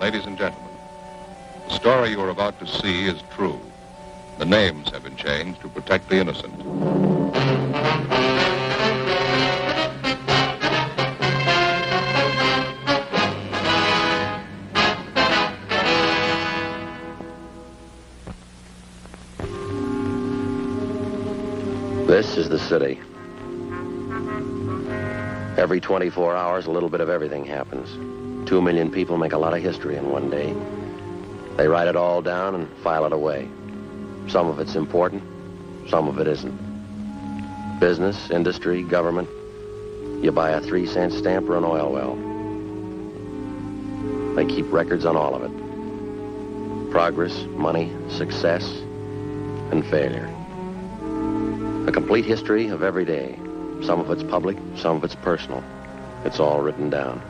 Ladies and gentlemen, the story you are about to see is true. The names have been changed to protect the innocent. This is the city. Every 24 hours, a little bit of everything happens. 2 million people make a lot of history in one day. They write it all down and file it away. Some of it's important, some of it isn't. Business, industry, government. You buy a 3-cent stamp or an oil well. They keep records on all of it. Progress, money, success, and failure. A complete history of every day. Some of it's public, some of it's personal. It's all written down.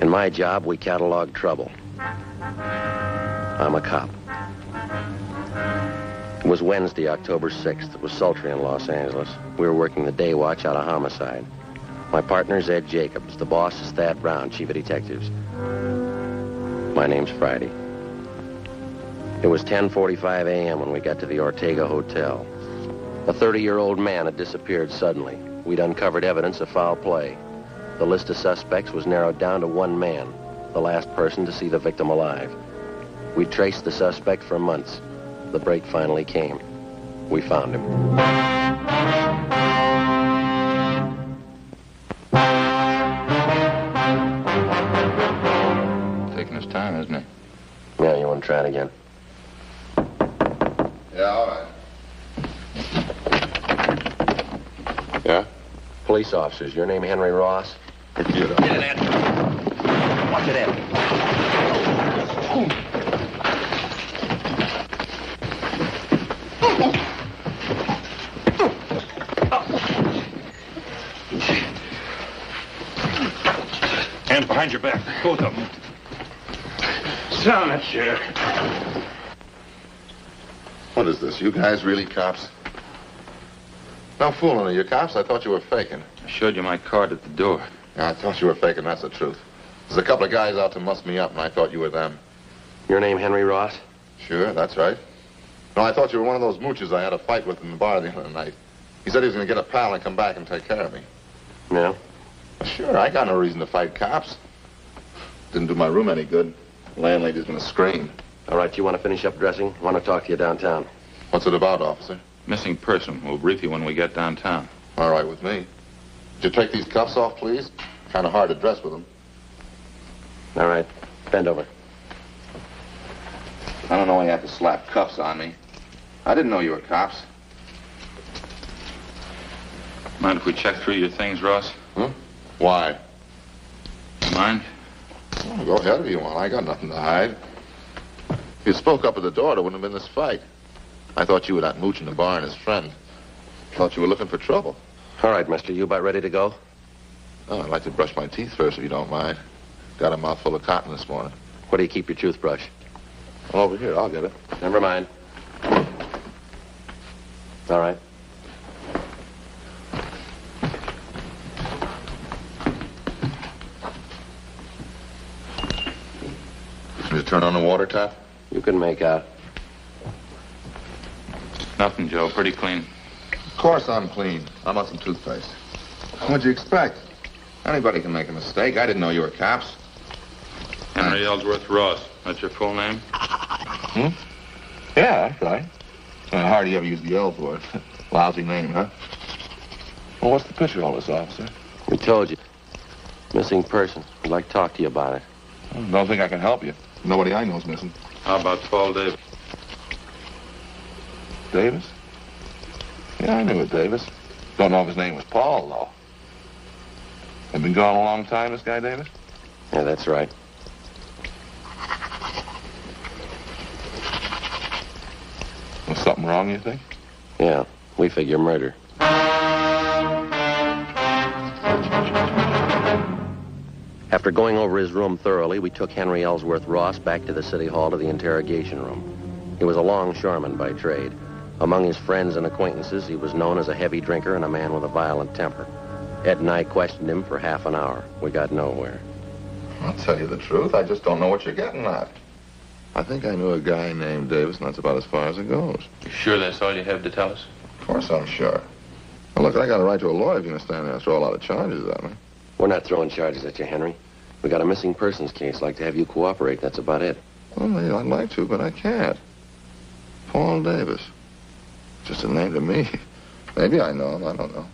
In my job, we catalog trouble. I'm a cop. It was Wednesday, October 6th. It was sultry in Los Angeles. We were working the day watch out of homicide. My partner's Ed Jacobs. The boss is Thad Brown, chief of detectives. My name's Friday. It was 10:45 a.m. when we got to the Ortega Hotel. A 30-year-old man had disappeared suddenly. We'd uncovered evidence of foul play. The list of suspects was narrowed down to one man, the last person to see the victim alive. We traced the suspect for months. The break finally came. We found him. Taking his time, isn't it? Yeah, you want to try it again? Yeah, all right. Yeah? Police officers. Your name Henry Ross? Get it, Ed. Watch it, Ed. Hands behind your back, both of them. Sit on that chair. What is this? You guys really cops? No fooling, are you cops? I thought you were faking. I showed you my card at the door. Yeah, I thought you were faking, that's the truth. There's a couple of guys out to muss me up, and I thought you were them. Your name Henry Ross? Sure, that's right. No, I thought you were one of those mooches I had a fight with in the bar the other night. He said he was going to get a pal and come back and take care of me. Yeah? Sure, I got no reason to fight cops. Didn't do my room any good. The landlady's going to scream. All right, you want to finish up dressing? I want to talk to you downtown. What's it about, officer? Missing person. We'll brief you when we get downtown. All right with me. Would you take these cuffs off, please? Kind of hard to dress with them. All right. Bend over. I don't know why you have to slap cuffs on me. I didn't know you were cops. Mind if we check through your things, Ross? Huh? Why? Mind? Oh, go ahead if you want. I got nothing to hide. If you spoke up at the door, there wouldn't have been this fight. I thought you were that mooch in the bar and his friend. Thought you were looking for trouble. All right, mister. You about ready to go? Oh, I'd like to brush my teeth first, if you don't mind. Got a mouthful of cotton this morning. Where do you keep your toothbrush? Over here, I'll get it. Never mind. All right. Can you turn on the water tap? You can make out. Nothing, Joe. Pretty clean. Of course I'm clean. I want some toothpaste. What'd you expect? Anybody can make a mistake. I didn't know you were cops. Henry Ellsworth Ross. That's your full name? Hmm? Yeah, that's right. I hardly ever use the L's word. Lousy name, huh? Well, what's the picture of all this, officer? We told you. Missing person. I'd like to talk to you about it. Don't think I can help you. Nobody I know's missing. How about Paul Davis? Davis? Yeah, I knew it, Davis. Don't know if his name was Paul, though. Have been gone a long time, this guy, Davis? Yeah, that's right. Was something wrong, you think? Yeah, we figure murder. After going over his room thoroughly, we took Henry Ellsworth Ross back to the city hall to the interrogation room. He was a longshoreman by trade. Among his friends and acquaintances, he was known as a heavy drinker and a man with a violent temper. Ed and I questioned him for half an hour. We got nowhere. I'll tell you the truth. I just don't know what you're getting at. I think I knew a guy named Davis, and that's about as far as it goes. You sure that's all you have to tell us? Of course I'm sure. Well, look, I got a right to a lawyer if you're going to stand there and throw a lot of charges at me. We're not throwing charges at you, Henry. We got a missing persons case. Like to have you cooperate. That's about it. Well, maybe I'd like to, but I can't. Paul Davis. Just a name to me. Maybe I know him. I don't know.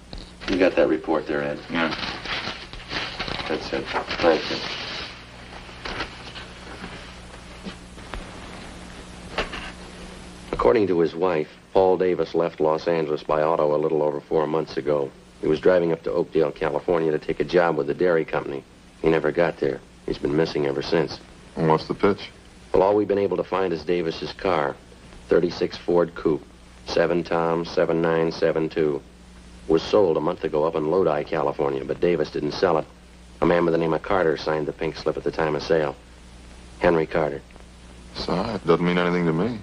You got that report there, Ed? Yeah. That's it. Thank you. According to his wife, Paul Davis left Los Angeles by auto a little over 4 months ago. He was driving up to Oakdale, California to take a job with the dairy company. He never got there. He's been missing ever since. And what's the pitch? Well, all we've been able to find is Davis's car. 36 Ford Coupe. 7 Tom 7972. Was sold a month ago up in Lodi, California, but Davis didn't sell it. A man by the name of Carter signed the pink slip at the time of sale. Henry Carter. Sorry, it doesn't mean anything to me.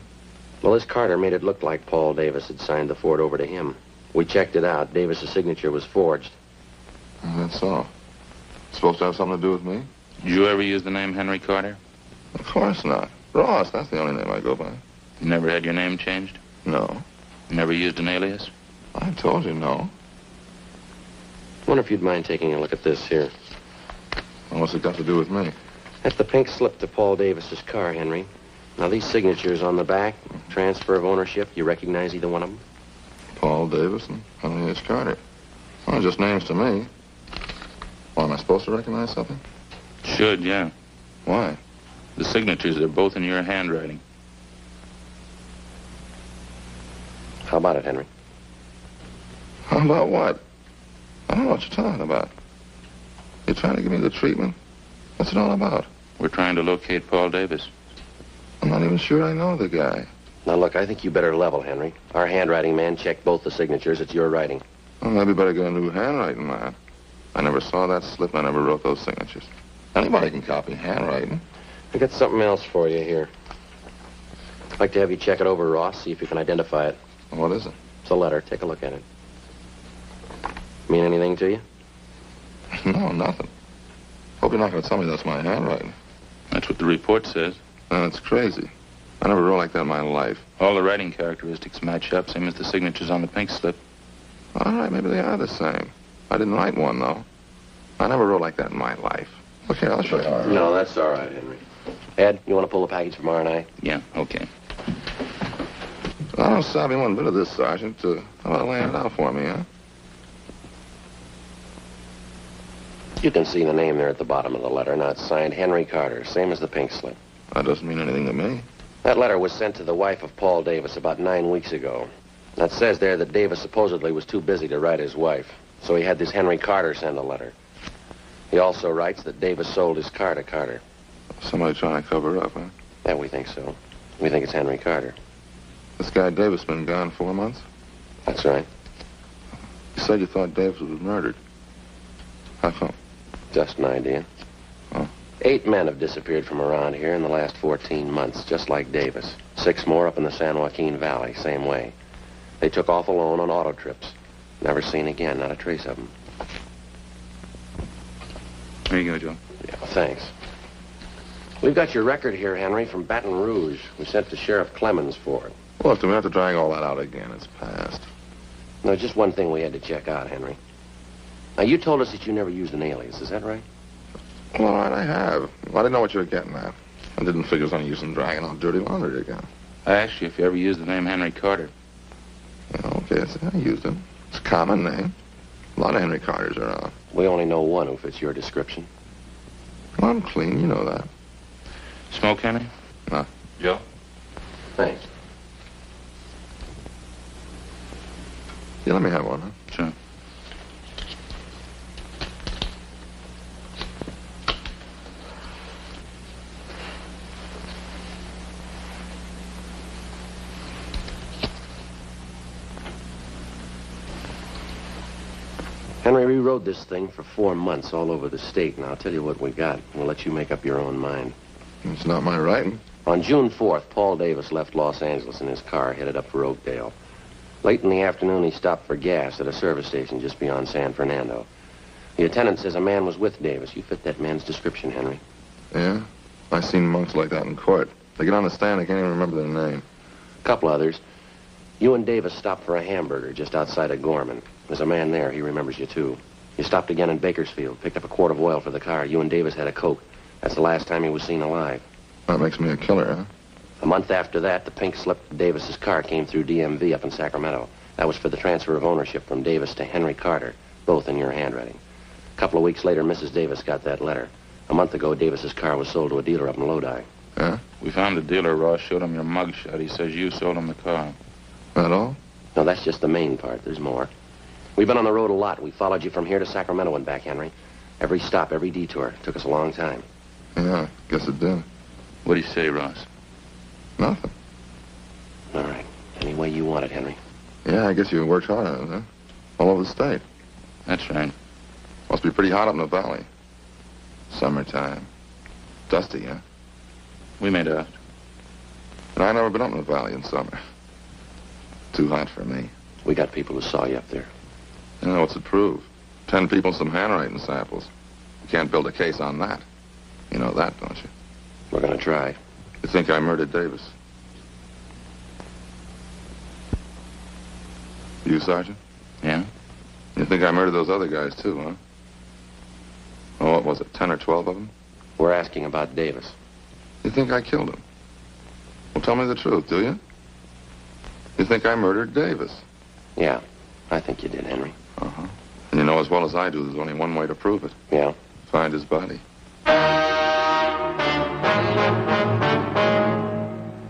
Well, this Carter made it look like Paul Davis had signed the Ford over to him. We checked it out. Davis's signature was forged. That's all. Supposed to have something to do with me? Did you ever use the name Henry Carter? Of course not. Ross, that's the only name I go by. You never had your name changed? No. You never used an alias? I told you no. Wonder if you'd mind taking a look at this here. Well, what's it got to do with me? That's the pink slip to Paul Davis's car, Henry. Now, these signatures on the back, transfer of ownership, you recognize either one of them? Paul Davis and Henry H. Carter. Well, just names to me. Well, am I supposed to recognize something? Should, yeah. Why? The signatures are both in your handwriting. How about it, Henry? How about what? I don't know what you're talking about. You're trying to give me the treatment? What's it all about? We're trying to locate Paul Davis. I'm not even sure I know the guy. Now, look, I think you better level, Henry. Our handwriting man checked both the signatures. It's your writing. Well, maybe better get a new handwriting, man. I never saw that slip. I never wrote those signatures. Anybody can copy handwriting. I got something else for you here. I'd like to have you check it over, Ross, see if you can identify it. What is it? It's a letter. Take a look at it. Mean anything to you? No, nothing. Hope you're not going to tell me that's my handwriting. That's what the report says. That's crazy. I never wrote like that in my life. All the writing characteristics match up, same as the signatures on the pink slip. All right, maybe they are the same. I didn't write one, though. I never wrote like that in my life. Okay, I'll show you. No, that's all right, Henry. Ed, you want to pull the package from R&I? Yeah, okay. I don't savvy one bit of this, Sergeant. How about laying it out for me, huh? You can see the name there at the bottom of the letter. Now, it's signed Henry Carter, same as the pink slip. That doesn't mean anything to me. That letter was sent to the wife of Paul Davis about 9 weeks ago. That says there that Davis supposedly was too busy to write his wife, so he had this Henry Carter send a letter. He also writes that Davis sold his car to Carter. Somebody trying to cover it up, huh? Yeah, we think so. We think it's Henry Carter. This guy Davis been gone 4 months? That's right. You said you thought Davis was murdered. How come? Just an idea. Oh. 8 men have disappeared from around here in the last 14 months, just like Davis. 6 more up in the San Joaquin Valley, same way. They took off alone on auto trips. Never seen again, not a trace of them. Here you go, Joe. Yeah, thanks. We've got your record here, Henry, from Baton Rouge. We sent to Sheriff Clemens for it. Look, do we have to drag all that out again? It's past. No, just one thing we had to check out, Henry. Now, you told us that you never used an alias, is that right? Well, all right, I have. I didn't know what you were getting at. I didn't figure it was on using dragging out dirty laundry again. I asked you if you ever used the name Henry Carter. Yeah, okay, I used it. It's a common name. A lot of Henry Carters around. We only know one who fits your description. Well, I'm clean, you know that. Smoke, Henry? No. Joe? Thanks. Yeah, let me have one, huh? Sure. Henry, we rode this thing for 4 months all over the state, and I'll tell you what we got. We'll let you make up your own mind. It's not my writing. On June 4th, Paul Davis left Los Angeles in his car, headed up for Oakdale. Late in the afternoon, he stopped for gas at a service station just beyond San Fernando. The attendant says a man was with Davis. You fit that man's description, Henry. Yeah? I seen monks like that in court. They get on the stand, I can't even remember their name. A couple others. You and Davis stopped for a hamburger just outside of Gorman. There's a man there. He remembers you, too. You stopped again in Bakersfield, picked up a quart of oil for the car. You and Davis had a Coke. That's the last time he was seen alive. That makes me a killer, huh? A month after that, the pink slip of Davis's car came through DMV up in Sacramento. That was for the transfer of ownership from Davis to Henry Carter, both in your handwriting. A couple of weeks later, Mrs. Davis got that letter. A month ago, Davis's car was sold to a dealer up in Lodi. Yeah? We found the dealer. Ross showed him your mugshot. He says you sold him the car. That all? No, that's just the main part. There's more. We've been on the road a lot. We followed you from here to Sacramento and back, Henry. Every stop, every detour. Took us a long time. Yeah, guess it did. What do you say, Ross? Nothing. All right. Any way you want it, Henry. Yeah, I guess you worked hard on it, huh? All over the state. That's right. Must be pretty hot up in the valley. Summertime. Dusty, huh? We made out. And I never been up in the valley in summer. Too hot for me. We got people who saw you up there. Yeah, what's it prove? 10 people and some handwriting samples. You can't build a case on that. You know that, don't you? We're going to try. You think I murdered Davis? You, Sergeant? Yeah? You think I murdered those other guys, too, huh? Oh, what was it, 10 or 12 of them? We're asking about Davis. You think I killed him? Well, tell me the truth, do you? You think I murdered Davis? Yeah, I think you did, Henry. Uh-huh. And you know as well as I do there's only one way to prove it. Yeah? Find his body.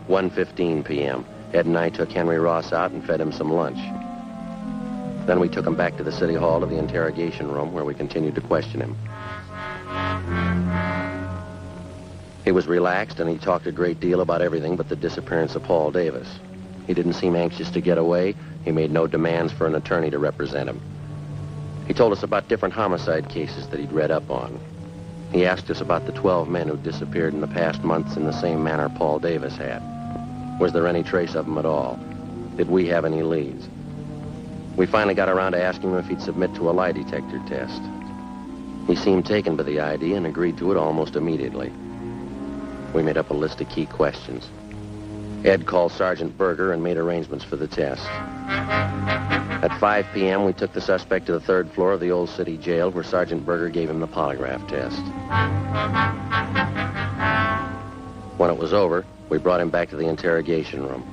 1:15 p.m. Ed and I took Henry Ross out and fed him some lunch. Then we took him back to the city hall to the interrogation room where we continued to question him. He was relaxed and he talked a great deal about everything but the disappearance of Paul Davis. He didn't seem anxious to get away. He made no demands for an attorney to represent him. He told us about different homicide cases that he'd read up on. He asked us about the 12 men who disappeared in the past months in the same manner Paul Davis had. Was there any trace of them at all? Did we have any leads? We finally got around to asking him if he'd submit to a lie detector test. He seemed taken by the idea and agreed to it almost immediately. We made up a list of key questions. Ed called Sergeant Berger and made arrangements for the test. At 5 p.m., we took the suspect to the 3rd floor of the old city jail where Sergeant Berger gave him the polygraph test. When it was over, we brought him back to the interrogation room.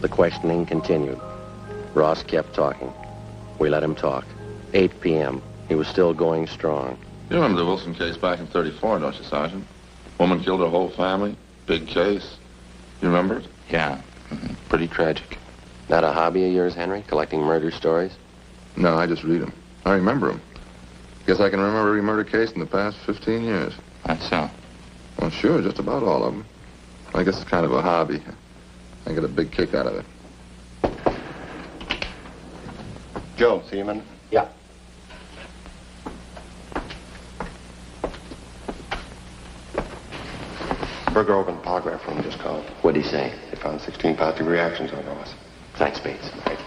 The questioning continued. Ross kept talking. We let him talk. 8 p.m. He was still going strong. You remember the Wilson case back in 34, don't you, Sergeant? Woman killed her whole family. Big case. You remember it? Yeah. Pretty tragic. That a hobby of yours, Henry? Collecting murder stories? No, I just read them. I remember them. Guess I can remember every murder case in the past 15 years. That's so. Well, sure, just about all of them. I guess it's kind of a hobby. I get a big kick out of it. Joe, see you a minute? Yeah. Berger over in the polygraph room just called. What'd he say? They found 16 positive reactions on Ross. Thanks, Bates. Right.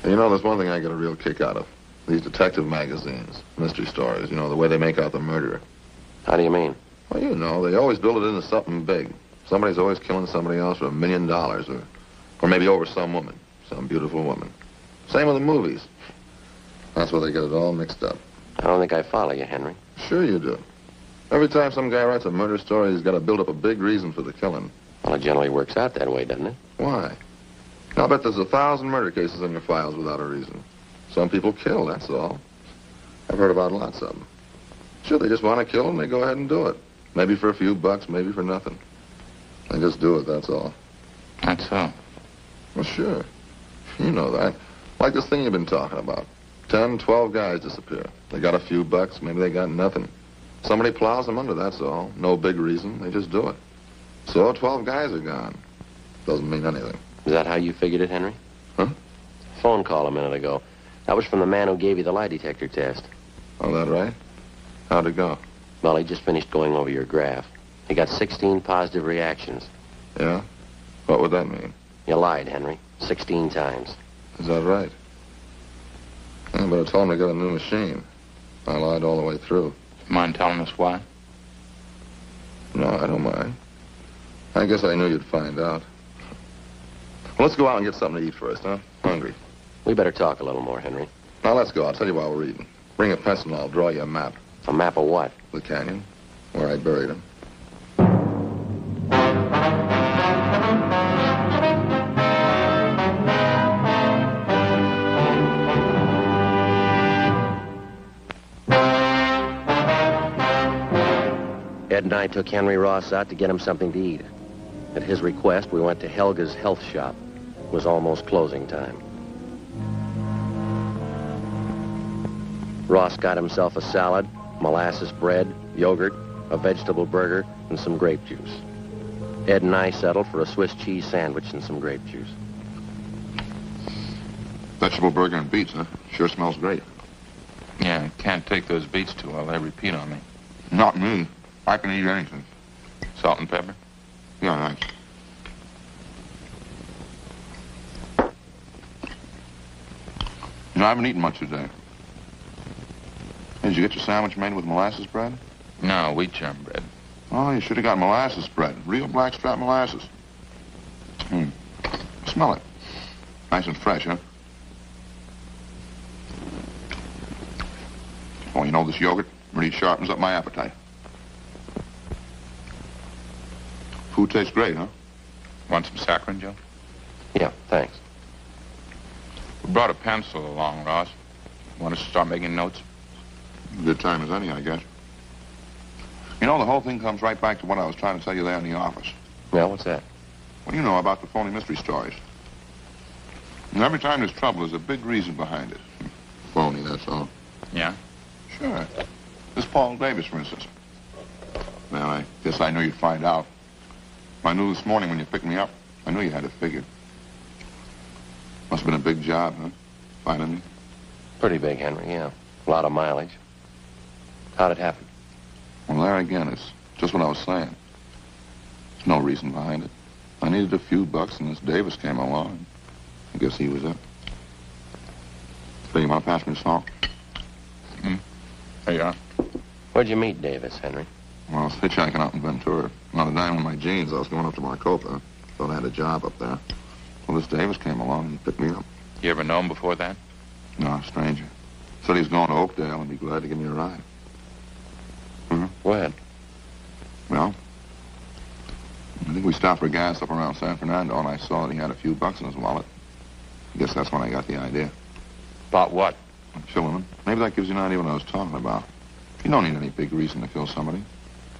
You know, there's one thing I get a real kick out of. These detective magazines, mystery stories, you know, the way they make out the murderer. How do you mean? Well, you know, they always build it into something big. Somebody's always killing somebody else for $1 million or maybe over some woman, some beautiful woman. Same with the movies. That's where they get it all mixed up. I don't think I follow you, Henry. Sure you do. Every time some guy writes a murder story, he's got to build up a big reason for the killing. Well, it generally works out that way, doesn't it? Why? I'll bet there's 1,000 murder cases in your files without a reason. Some people kill, that's all. I've heard about lots of them. Sure, they just want to kill and they go ahead and do it. Maybe for a few bucks, maybe for nothing. They just do it, that's all. That's so. Well, sure. You know that. Like this thing you've been talking about. 10, 12 guys disappear. They got a few bucks, maybe they got nothing. Somebody plows them under, that's all. No big reason, they just do it. So 12 guys are gone. Doesn't mean anything. Is that how you figured it, Henry? Huh? Phone call a minute ago. That was from the man who gave you the lie detector test. Oh, that right? How'd it go? Well, he just finished going over your graph. He got 16 positive reactions. Yeah? What would that mean? You lied, Henry. 16 times. Is that right? Yeah, but I told him to get a new machine. I lied all the way through. Mind telling us why? No, I don't mind. I guess I knew you'd find out. Well, let's go out and get something to eat first, huh? Hungry. We better talk a little more, Henry. Now, let's go. I'll tell you while we're eating. Bring a pencil and I'll draw you a map. A map of what? The canyon, where I buried him. Ed and I took Henry Ross out to get him something to eat. At his request, we went to Helga's health shop. It was almost closing time. Ross got himself a salad, molasses bread, yogurt, a vegetable burger, and some grape juice. Ed and I settled for a Swiss cheese sandwich and some grape juice. Vegetable burger and beets, huh? Sure smells great. Yeah, can't take those beets too well. They repeat on me. Not me. I can eat anything. Salt and pepper? Yeah, thanks. You know, I haven't eaten much today. Hey, did you get your sandwich made with molasses bread? No, wheat germ bread. Oh, you should have got molasses bread. Real blackstrap molasses. Smell it. Nice and fresh, huh? Oh, you know, this yogurt really sharpens up my appetite. Food tastes great, huh? Want some saccharin, Joe? Yeah, thanks. We brought a pencil along, Ross. Want us to start making notes? Good time as any, I guess. You know, the whole thing comes right back to what I was trying to tell you there in the office. Yeah, what's that? Well, you know about the phony mystery stories. And every time there's trouble, there's a big reason behind it. Phony, that's all. Yeah? Sure. This Paul Davis, for instance. Well, I guess I knew you'd find out. I knew this morning when you picked me up. I knew you had it figured. Must have been a big job, huh? Finding me. Pretty big, Henry, yeah. A lot of mileage. How'd it happen? Well, there again, it's just what I was saying. There's no reason behind it. I needed a few bucks, and this Davis came along. I guess he was it. So you want to pass me the salt? There you are. Where'd you meet Davis, Henry? Well, I was hitchhiking out in Ventura. On a dime with my jeans, I was going up to Maricopa. Thought I had a job up there. Well, this Davis came along and picked me up. You ever know him before that? No, a stranger. Said he was going to Oakdale and be glad to give me a ride. Go ahead. Well, I think we stopped for gas up around San Fernando, and I saw that he had a few bucks in his wallet. I guess that's when I got the idea. About what? Killing him. Maybe that gives you an idea what I was talking about. You don't need any big reason to kill somebody.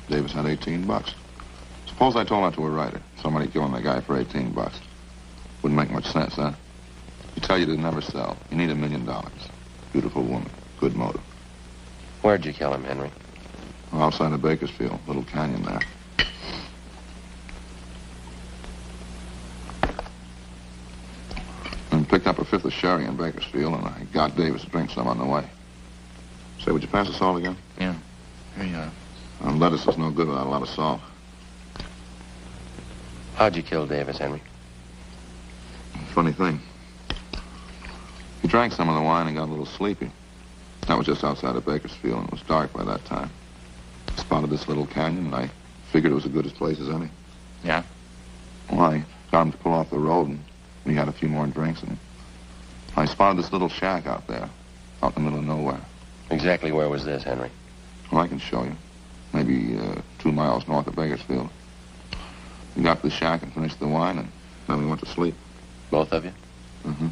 Davis had 18 bucks. Suppose I told that to a writer. Somebody killing the guy for 18 bucks. Wouldn't make much sense, huh? You tell you to never sell. You need $1 million. Beautiful woman. Good motive. Where'd you kill him, Henry? Outside of Bakersfield. Little canyon there. And picked up a fifth of sherry in Bakersfield, and I got Davis to drink some on the way. Say, would you pass the salt again? Yeah. Here you are. Lettuce is no good without a lot of salt. How'd you kill Davis, Henry? Funny thing. He drank some of the wine and got a little sleepy. That was just outside of Bakersfield, and it was dark by that time. Spotted this little canyon, and I figured it was as good a place as any. Yeah? Well, I got him to pull off the road, and we had a few more drinks, and I spotted this little shack out there, out in the middle of nowhere. Exactly where was this, Henry? Well, I can show you. Maybe 2 miles north of Bakersfield. We got to the shack and finished the wine, and then we went to sleep. Both of you? Mm-hmm.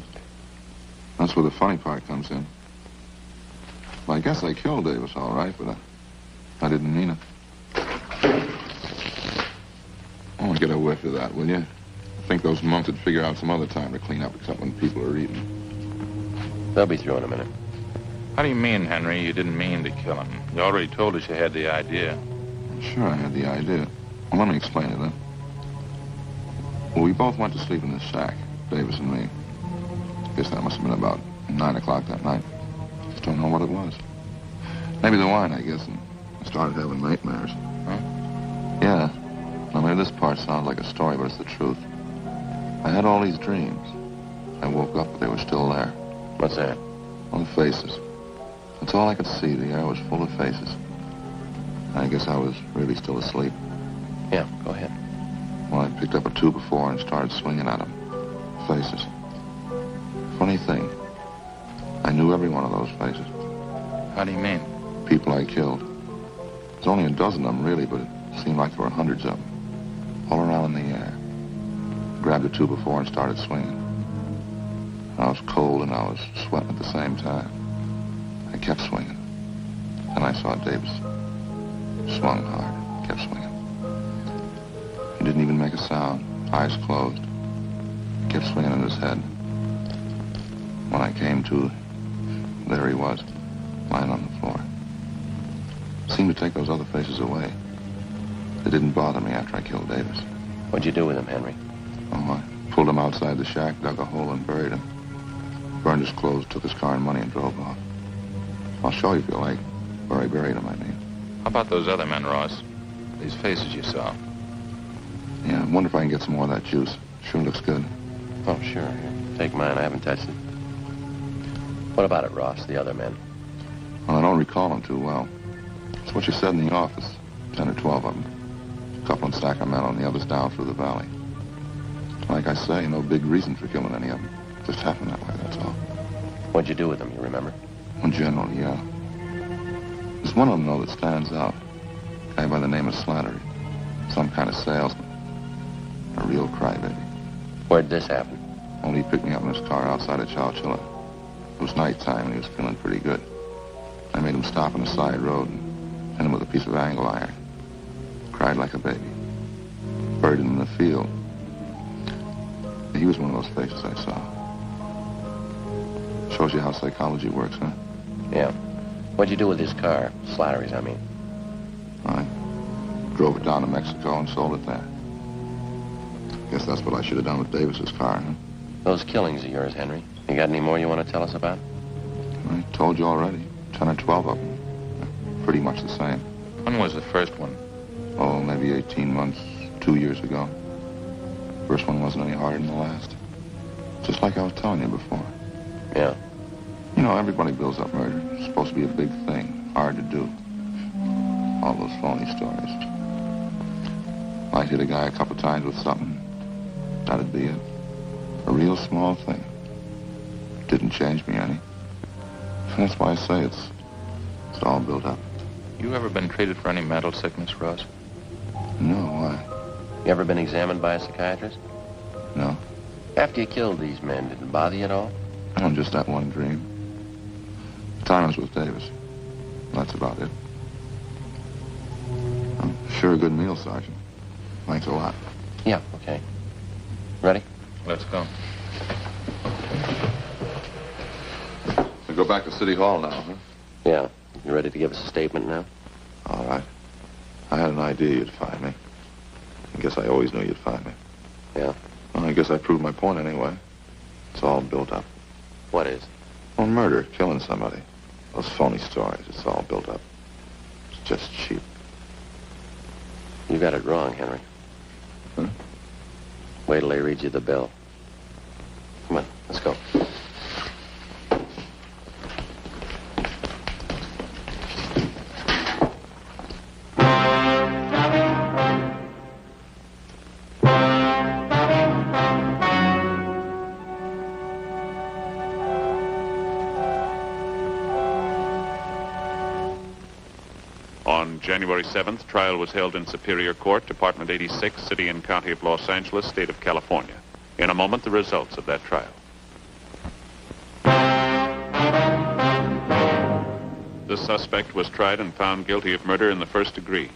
That's where the funny part comes in. Well, I guess I killed Davis, all right, but I didn't mean it. Oh, get a whiff of that, will you? I think those monks would figure out some other time to clean up except when people are eating. They'll be through in a minute. How do you mean, Henry, you didn't mean to kill him? You already told us you had the idea. Sure, I had the idea. Well, let me explain it then. Well, we both went to sleep in this shack, Davis and me. Guess that must have been about 9 o'clock that night. Just don't know what it was. Maybe the wine, I guess, and I started having nightmares. Huh? Yeah. Now, maybe this part sounds like a story, but it's the truth. I had all these dreams. I woke up, but they were still there. What's that? All the faces. That's all I could see. The air was full of faces. I guess I was really still asleep. Yeah, go ahead. Well, I picked up a 2x4 and started swinging at them. Faces. Funny thing, I knew every one of those faces. How do you mean? People I killed. There's only a dozen of them, really, but it seemed like there were hundreds of them. All around in the air. Grabbed a 2x4 and started swinging. I was cold and I was sweating at the same time. I kept swinging. And I saw Davis. Swung hard, kept swinging. He didn't even make a sound, eyes closed. Kept swinging in his head. When I came to, there he was, lying on the floor. Seemed to take those other faces away. They didn't bother me after I killed Davis. What'd you do with him, Henry? Oh, I pulled him outside the shack, dug a hole and buried him. Burned his clothes, took his car and money and drove off. I'll show you if you like. Where I buried him, I mean. How about those other men, Ross? These faces you saw. Yeah, I wonder if I can get some more of that juice. Sure looks good. Oh, sure. Here, take mine. I haven't touched it. What about it, Ross, the other men? Well, I don't recall them too well. It's what you said in the office. 10 or 12 of them. A couple in Sacramento and the others down through the valley. Like I say, no big reason for killing any of them. Just happened that way, that's all. What'd you do with them, you remember? In general, yeah. There's one of them, though, that stands out. A guy by the name of Slattery. Some kind of salesman. A real crybaby. Where'd this happen? Only he picked me up in his car outside of Chowchilla. It was nighttime and he was feeling pretty good. I made him stop on a side road and hit him with a piece of angle iron. Cried like a baby. Buried him in the field. He was one of those faces I saw. Shows you how psychology works, huh? Yeah. What'd you do with his car? Slattery's, I mean. I drove it down to Mexico and sold it there. Guess that's what I should have done with Davis's car, huh? Those killings of yours, Henry. You got any more you want to tell us about? I told you already. 10 or 12 of them. They're pretty much the same. When was the first one? Oh, maybe 18 months, 2 years ago. First one wasn't any harder than the last. Just like I was telling you before. Yeah. You know, everybody builds up murder. It's supposed to be a big thing. Hard to do. All those phony stories. Might hit a guy a couple times with something. That'd be it. A real small thing. Didn't change me any. That's why I say it's all built up. You ever been treated for any mental sickness, Ross? No, why? You ever been examined by a psychiatrist? No. After you killed these men, did it bother you at all? Oh, just that one dream. The time I was with Davis. That's about it. Sure a good meal, Sergeant. Thanks a lot. Yeah, okay. Ready? Let's go. We go back to City Hall now, huh? Yeah. You ready to give us a statement now? All right. I had an idea you'd find me. I guess I always knew you'd find me. Yeah. Well, I guess I proved my point anyway. It's all built up. What is? Well, murder, killing somebody. Those phony stories, it's all built up. It's just cheap. You got it wrong, Henry. Huh? Wait till they read you the bill. Come on, let's go. On January 7th, trial was held in Superior Court, Department 86, City and County of Los Angeles, State of California. In a moment, the results of that trial. The suspect was tried and found guilty of murder in the first degree.